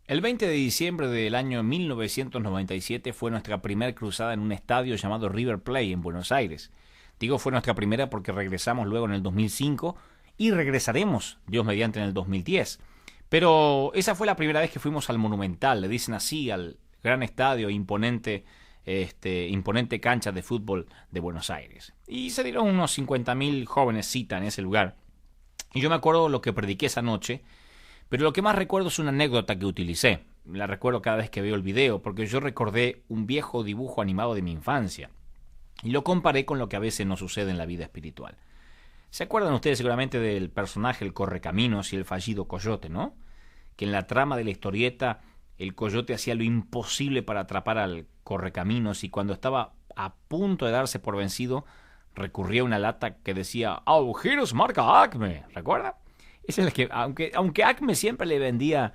El 20 de diciembre del año 1997 fue nuestra primera cruzada en un estadio llamado River Plate en Buenos Aires. Digo fue nuestra primera porque regresamos luego en el 2005 y regresaremos, Dios mediante, en el 2010. Pero esa fue la primera vez que fuimos al Monumental, le dicen así, al gran estadio imponente cancha de fútbol de Buenos Aires. Y se dieron unos 50.000 jóvenes cita en ese lugar. Y yo me acuerdo lo que prediqué esa noche, pero lo que más recuerdo es una anécdota que utilicé. La recuerdo cada vez que veo el video, porque yo recordé un viejo dibujo animado de mi infancia y lo comparé con lo que a veces nos sucede en la vida espiritual. ¿Se acuerdan ustedes seguramente del personaje el Correcaminos y el fallido Coyote, no? Que en la trama de la historieta el Coyote hacía lo imposible para atrapar al Correcaminos y cuando estaba a punto de darse por vencido recurría a una lata que decía Agujeros marca Acme, ¿recuerda? Esa es la que, aunque Acme siempre le vendía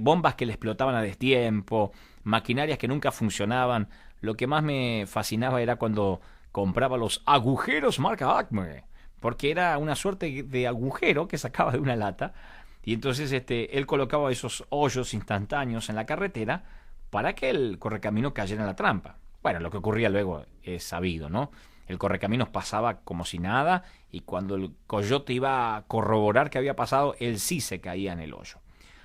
bombas que le explotaban a destiempo, maquinarias que nunca funcionaban, lo que más me fascinaba era cuando compraba los agujeros marca Acme, porque era una suerte de agujero que sacaba de una lata y entonces él colocaba esos hoyos instantáneos en la carretera para que el correcamino cayera en la trampa. Bueno, lo que ocurría luego es sabido, ¿no? El correcaminos pasaba como si nada y cuando el coyote iba a corroborar qué había pasado, él sí se caía en el hoyo.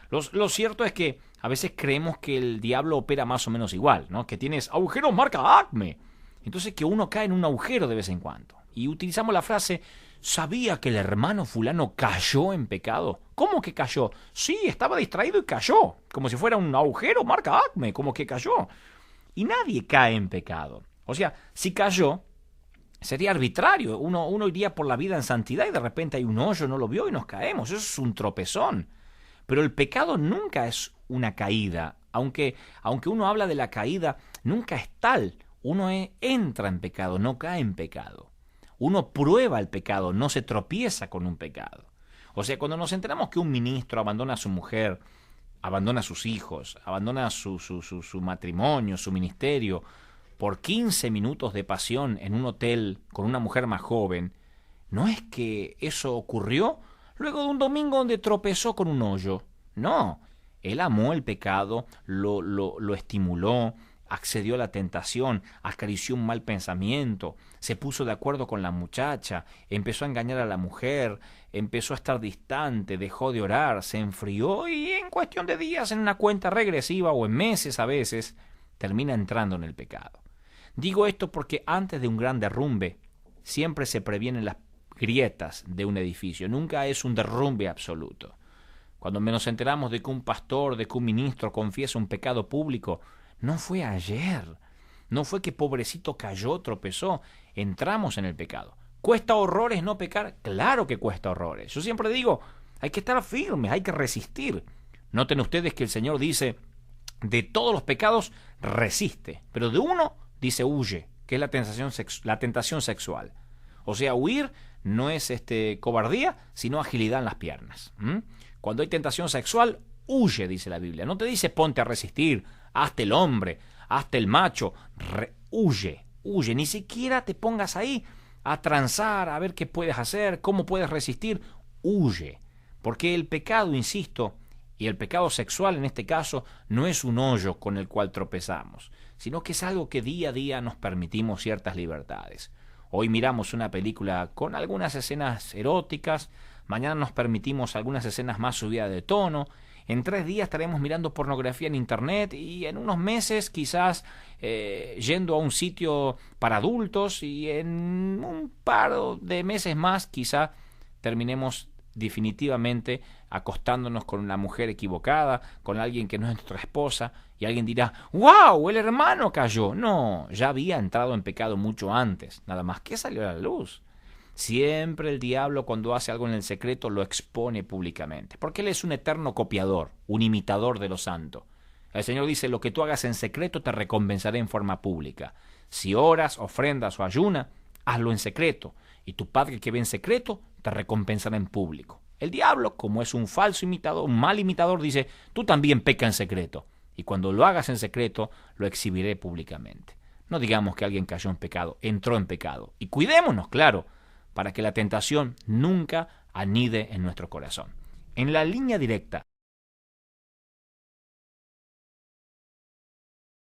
Lo cierto es que a veces creemos que el diablo opera más o menos igual, ¿no? Que tienes agujeros marca Acme. Entonces que uno cae en un agujero de vez en cuando. Y utilizamos la frase, ¿sabía que el hermano fulano cayó en pecado? ¿Cómo que cayó? Sí, estaba distraído y cayó. Como si fuera un agujero marca Acme, como que cayó. Y nadie cae en pecado. O sea, si cayó, sería arbitrario. Uno iría por la vida en santidad y de repente hay un hoyo, no lo vio y nos caemos. Eso es un tropezón. Pero el pecado nunca es una caída. Aunque uno habla de la caída, nunca es tal. Uno entra en pecado, no cae en pecado. Uno prueba el pecado, no se tropieza con un pecado. O sea, cuando nos enteramos que un ministro abandona a su mujer, abandona a sus hijos, abandona su matrimonio, su ministerio, por 15 minutos de pasión en un hotel con una mujer más joven, no es que eso ocurrió luego de un domingo donde tropezó con un hoyo. No, él amó el pecado, lo estimuló, accedió a la tentación, acarició un mal pensamiento, se puso de acuerdo con la muchacha, empezó a engañar a la mujer, empezó a estar distante, dejó de orar, se enfrió y en cuestión de días, en una cuenta regresiva o en meses a veces, termina entrando en el pecado. Digo esto porque antes de un gran derrumbe siempre se previenen las grietas de un edificio, nunca es un derrumbe absoluto. Cuando nos enteramos de que un pastor, de que un ministro confiesa un pecado público, no fue ayer, no fue que pobrecito cayó, tropezó, entramos en el pecado. ¿Cuesta horrores no pecar? Claro que cuesta horrores. Yo siempre digo, hay que estar firmes, hay que resistir. Noten ustedes que el Señor dice, de todos los pecados resiste, pero de uno dice huye, que es la tentación sexual. O sea, huir no es cobardía, sino agilidad en las piernas. Cuando hay tentación sexual, huye, dice la Biblia. No te dice ponte a resistir, hazte el hombre, hazte el macho. Huye, huye. Ni siquiera te pongas ahí a transar, a ver qué puedes hacer, cómo puedes resistir. Huye. Porque el pecado, insisto, y el pecado sexual en este caso, no es un hoyo con el cual tropezamos, sino que es algo que día a día nos permitimos ciertas libertades. Hoy miramos una película con algunas escenas eróticas, mañana nos permitimos algunas escenas más subidas de tono, en 3 días estaremos mirando pornografía en internet y en unos meses quizás yendo a un sitio para adultos y en un par de meses más quizá terminemos definitivamente acostándonos con una mujer equivocada, con alguien que no es nuestra esposa, y alguien dirá, ¡wow! El hermano cayó. No, ya había entrado en pecado mucho antes, nada más que salió a la luz. Siempre el diablo cuando hace algo en el secreto lo expone públicamente, porque él es un eterno copiador, un imitador de lo santo. El Señor dice, lo que tú hagas en secreto te recompensaré en forma pública. Si oras, ofrendas o ayunas, hazlo en secreto, y tu Padre que ve en secreto te recompensará en público. El diablo, como es un falso imitador, un mal imitador, dice, tú también peca en secreto, y cuando lo hagas en secreto, lo exhibiré públicamente. No digamos que alguien cayó en pecado, entró en pecado. Y cuidémonos, claro, para que la tentación nunca anide en nuestro corazón. En la línea directa